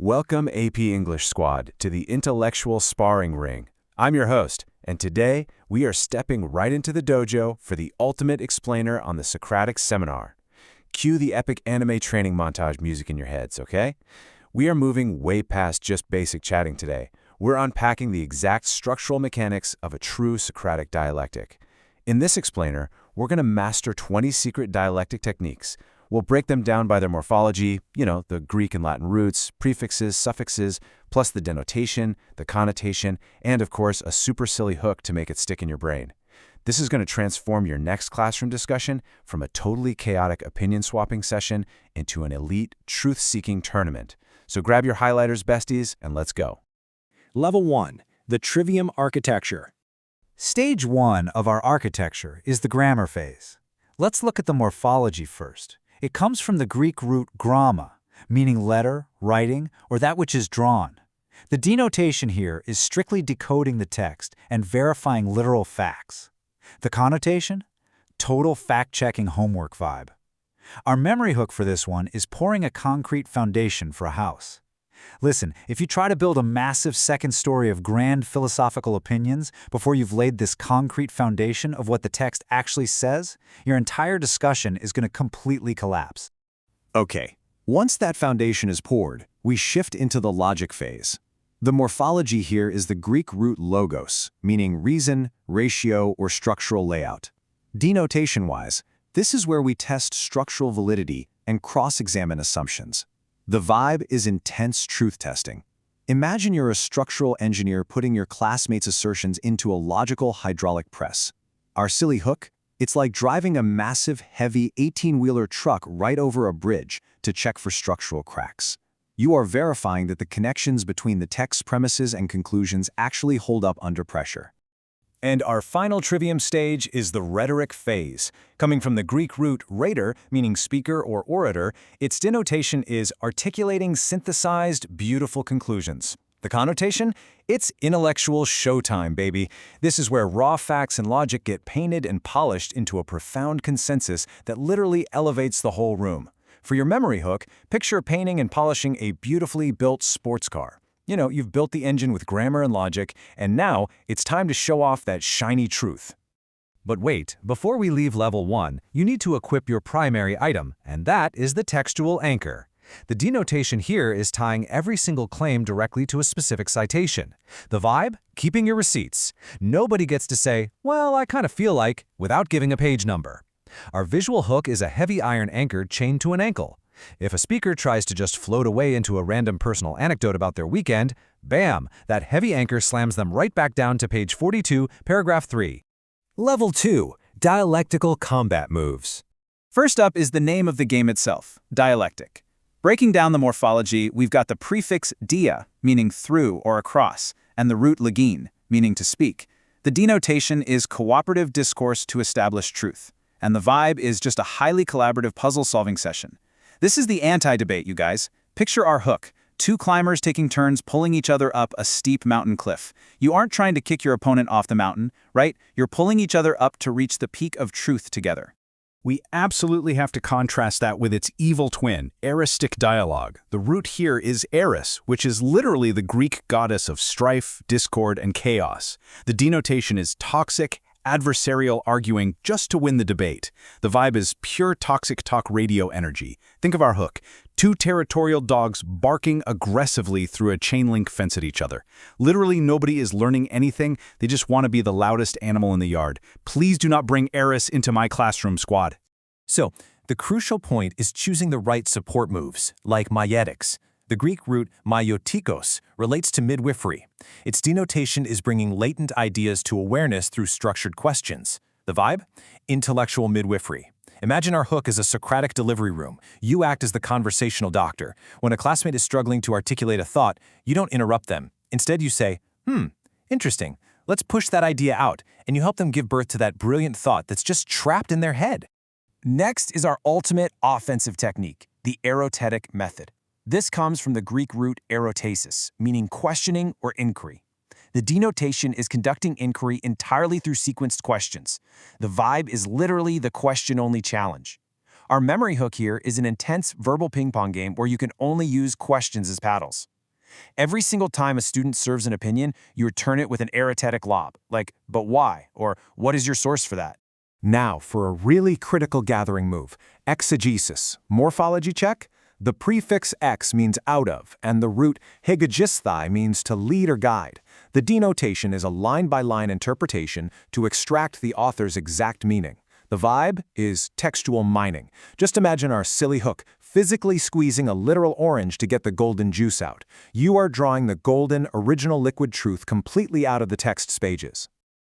Welcome, AP English Squad, to the intellectual sparring ring. I'm your host, and today we are stepping right into the dojo for the ultimate explainer on the Socratic Seminar. Cue the epic anime training montage music in your heads, okay? We are moving way past just basic chatting today. We're unpacking the exact structural mechanics of a true Socratic dialectic. In this explainer, we're going to master 20 secret dialectic techniques. We'll break them down by their morphology, the Greek and Latin roots, prefixes, suffixes, plus the denotation, the connotation, and of course, a super silly hook to make it stick in your brain. This is going to transform your next classroom discussion from a totally chaotic opinion-swapping session into an elite, truth-seeking tournament. So grab your highlighters, besties, and let's go. Level 1. The Trivium architecture. Stage 1 of our architecture is the grammar phase. Let's look at the morphology first. It comes from the Greek root gramma, meaning letter, writing, or that which is drawn. The denotation here is strictly decoding the text and verifying literal facts. The connotation? Total fact-checking homework vibe. Our memory hook for this one is pouring a concrete foundation for a house. Listen, if you try to build a massive second story of grand philosophical opinions before you've laid this concrete foundation of what the text actually says, your entire discussion is going to completely collapse. Okay, once that foundation is poured, we shift into the logic phase. The morphology here is the Greek root logos, meaning reason, ratio, or structural layout. Denotation-wise, this is where we test structural validity and cross-examine assumptions. The vibe is intense truth testing. Imagine you're a structural engineer putting your classmates' assertions into a logical hydraulic press. Our silly hook? It's like driving a massive, heavy 18-wheeler truck right over a bridge to check for structural cracks. You are verifying that the connections between the text's premises and conclusions actually hold up under pressure. And our final Trivium stage is the rhetoric phase. Coming from the Greek root rhetor, meaning speaker or orator, its denotation is articulating synthesized, beautiful conclusions. The connotation? It's intellectual showtime, baby. This is where raw facts and logic get painted and polished into a profound consensus that literally elevates the whole room. For your memory hook, picture painting and polishing a beautifully built sports car. You've built the engine with grammar and logic, and now it's time to show off that shiny truth. But wait, before we leave level 1, you need to equip your primary item, and that is the textual anchor. The denotation here is tying every single claim directly to a specific citation. The vibe? Keeping your receipts. Nobody gets to say, well, I kind of feel like, without giving a page number. Our visual hook is a heavy iron anchor chained to an ankle. If a speaker tries to just float away into a random personal anecdote about their weekend, bam, that heavy anchor slams them right back down to page 42, paragraph 3. Level 2. Dialectical combat moves. First up is the name of the game itself, dialectic. Breaking down the morphology, we've got the prefix dia, meaning through or across, and the root login, meaning to speak. The denotation is cooperative discourse to establish truth, and the vibe is just a highly collaborative puzzle-solving session. This is the anti-debate, you guys. Picture our hook. Two climbers taking turns pulling each other up a steep mountain cliff. You aren't trying to kick your opponent off the mountain, right? You're pulling each other up to reach the peak of truth together. We absolutely have to contrast that with its evil twin, eristic dialogue. The root here is eris, which is literally the Greek goddess of strife, discord, and chaos. The denotation is toxic, adversarial arguing just to win the debate. The vibe is pure toxic talk radio energy. Think of our hook. Two territorial dogs barking aggressively through a chain link fence at each other. Literally nobody is learning anything. They just want to be the loudest animal in the yard. Please do not bring Eris into my classroom, squad. So, the crucial point is choosing the right support moves, like maieutics. The Greek root maietikos relates to midwifery. Its denotation is bringing latent ideas to awareness through structured questions. The vibe? Intellectual midwifery. Imagine our hook as a Socratic delivery room. You act as the conversational doctor. When a classmate is struggling to articulate a thought, you don't interrupt them. Instead, you say, interesting. Let's push that idea out, and you help them give birth to that brilliant thought that's just trapped in their head. Next is our ultimate offensive technique, the erotetic method. This comes from the Greek root erotasis, meaning questioning or inquiry. The denotation is conducting inquiry entirely through sequenced questions. The vibe is literally the question-only challenge. Our memory hook here is an intense verbal ping-pong game where you can only use questions as paddles. Every single time a student serves an opinion, you return it with an eristic lob, like, but why? Or what is your source for that? Now, for a really critical gathering move, exegesis. Morphology check? The prefix ex means out of, and the root hegegisthai means to lead or guide. The denotation is a line-by-line interpretation to extract the author's exact meaning. The vibe is textual mining. Just imagine our silly hook physically squeezing a literal orange to get the golden juice out. You are drawing the golden, original liquid truth completely out of the text's pages.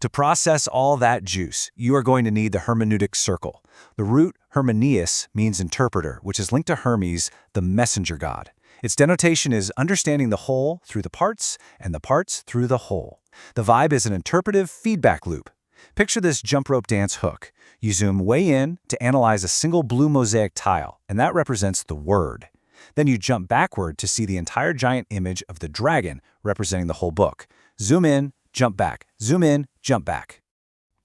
To process all that juice, you are going to need the hermeneutic circle. The root hermeneus means interpreter, which is linked to Hermes, the messenger god. Its denotation is understanding the whole through the parts and the parts through the whole. The vibe is an interpretive feedback loop. Picture this jump rope dance hook. You zoom way in to analyze a single blue mosaic tile, and that represents the word. Then you jump backward to see the entire giant image of the dragon representing the whole book. Zoom in, jump back. Zoom in, jump back.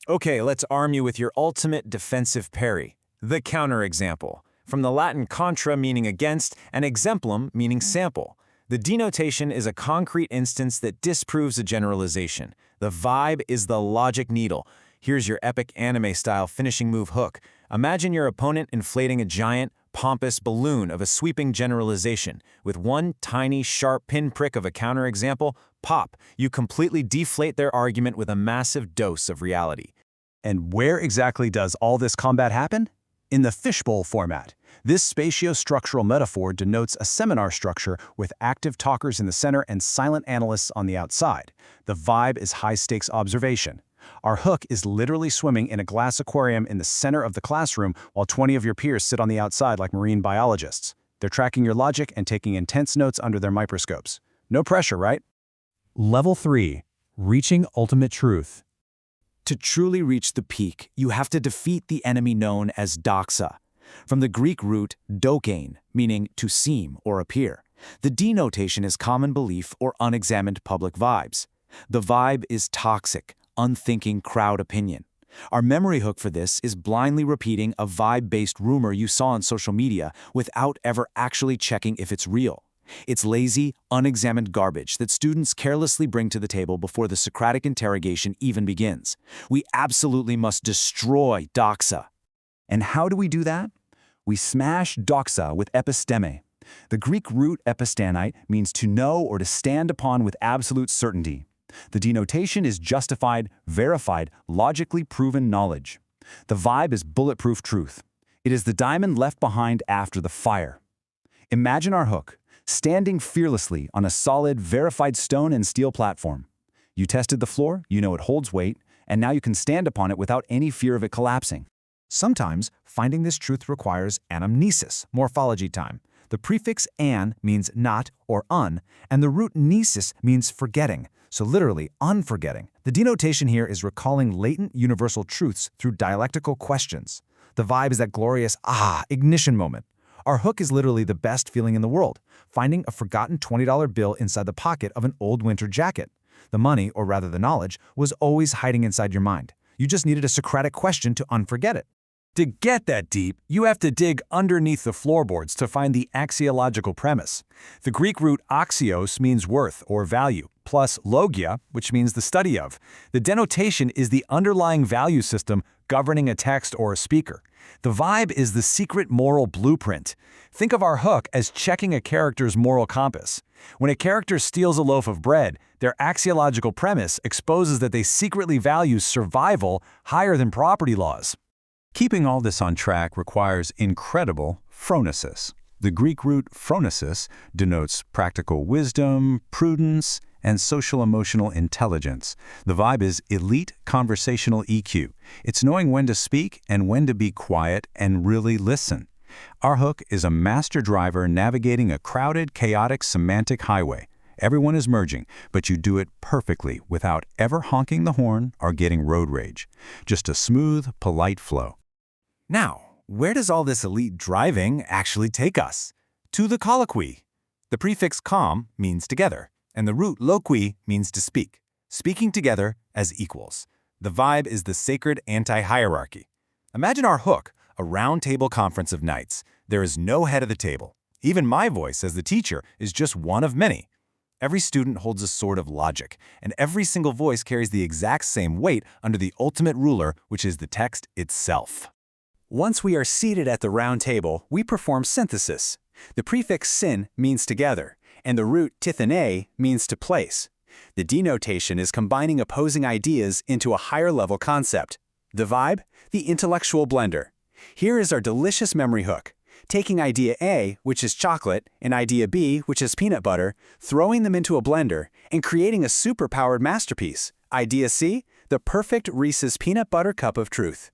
Okay, let's arm you with your ultimate defensive parry, the counterexample. From the Latin contra meaning against and exemplum meaning sample. The denotation is a concrete instance that disproves a generalization. The vibe is the logic needle. Here's your epic anime-style finishing move hook. Imagine your opponent inflating a giant, pompous balloon of a sweeping generalization. With one tiny, sharp pinprick of a counterexample, pop, you completely deflate their argument with a massive dose of reality. And where exactly does all this combat happen? In the fishbowl format. This spatiostructural metaphor denotes a seminar structure with active talkers in the center and silent analysts on the outside. The vibe is high-stakes observation. Our hook is literally swimming in a glass aquarium in the center of the classroom while 20 of your peers sit on the outside like marine biologists. They're tracking your logic and taking intense notes under their microscopes. No pressure, right? Level 3. Reaching ultimate truth. To truly reach the peak, you have to defeat the enemy known as doxa. From the Greek root dokein, meaning to seem or appear. The denotation is common belief or unexamined public vibes. The vibe is toxic, unthinking crowd opinion. Our memory hook for this is blindly repeating a vibe-based rumor you saw on social media without ever actually checking if it's real. It's lazy, unexamined garbage that students carelessly bring to the table before the Socratic interrogation even begins. We absolutely must destroy doxa. And how do we do that? We smash doxa with episteme. The Greek root epistanite means to know or to stand upon with absolute certainty. The denotation is justified, verified, logically proven knowledge. The vibe is bulletproof truth. It is the diamond left behind after the fire. Imagine our hook, standing fearlessly on a solid, verified stone and steel platform. You tested the floor, you know it holds weight, and now you can stand upon it without any fear of it collapsing. Sometimes, finding this truth requires anamnesis, morphology time. The prefix an means not or un, and the root nesis means forgetting, so literally unforgetting. The denotation here is recalling latent universal truths through dialectical questions. The vibe is that glorious ignition moment. Our hook is literally the best feeling in the world, finding a forgotten $20 bill inside the pocket of an old winter jacket. The money, or rather the knowledge, was always hiding inside your mind. You just needed a Socratic question to unforget it. To get that deep, you have to dig underneath the floorboards to find the axiological premise. The Greek root axios means worth or value, plus logia, which means the study of. The denotation is the underlying value system governing a text or a speaker. The vibe is the secret moral blueprint. Think of our hook as checking a character's moral compass. When a character steals a loaf of bread, their axiological premise exposes that they secretly value survival higher than property laws. Keeping all this on track requires incredible phronesis. The Greek root phronesis denotes practical wisdom, prudence, and social-emotional intelligence. The vibe is elite conversational EQ. It's knowing when to speak and when to be quiet and really listen. Our hook is a master driver navigating a crowded, chaotic semantic highway. Everyone is merging, but you do it perfectly without ever honking the horn or getting road rage. Just a smooth, polite flow. Now, where does all this elite driving actually take us? To the colloquy. The prefix com means together, and the root loqui means to speak, speaking together as equals. The vibe is the sacred anti-hierarchy. Imagine our hook, a round-table conference of knights. There is no head of the table. Even my voice as the teacher is just one of many. Every student holds a sword of logic, and every single voice carries the exact same weight under the ultimate ruler, which is the text itself. Once we are seated at the round table, we perform synthesis. The prefix sin means together, and the root tithane means to place. The denotation is combining opposing ideas into a higher-level concept. The vibe? The intellectual blender. Here is our delicious memory hook. Taking idea A, which is chocolate, and idea B, which is peanut butter, throwing them into a blender, and creating a super-powered masterpiece. Idea C? The perfect Reese's peanut butter cup of truth.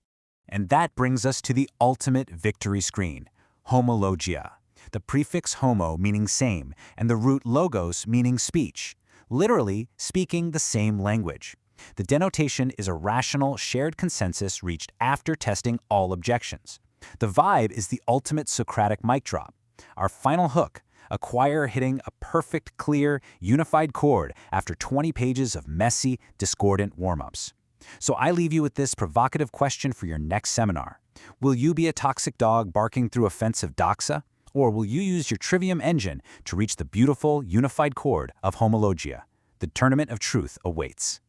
And that brings us to the ultimate victory screen, homologia. The prefix homo meaning same, and the root logos meaning speech. Literally, speaking the same language. The denotation is a rational, shared consensus reached after testing all objections. The vibe is the ultimate Socratic mic drop. Our final hook, a choir hitting a perfect, clear, unified chord after 20 pages of messy, discordant warm-ups. So I leave you with this provocative question for your next seminar. Will you be a toxic dog barking through a fence of doxa? Or will you use your Trivium engine to reach the beautiful, unified chord of homologia? The tournament of truth awaits.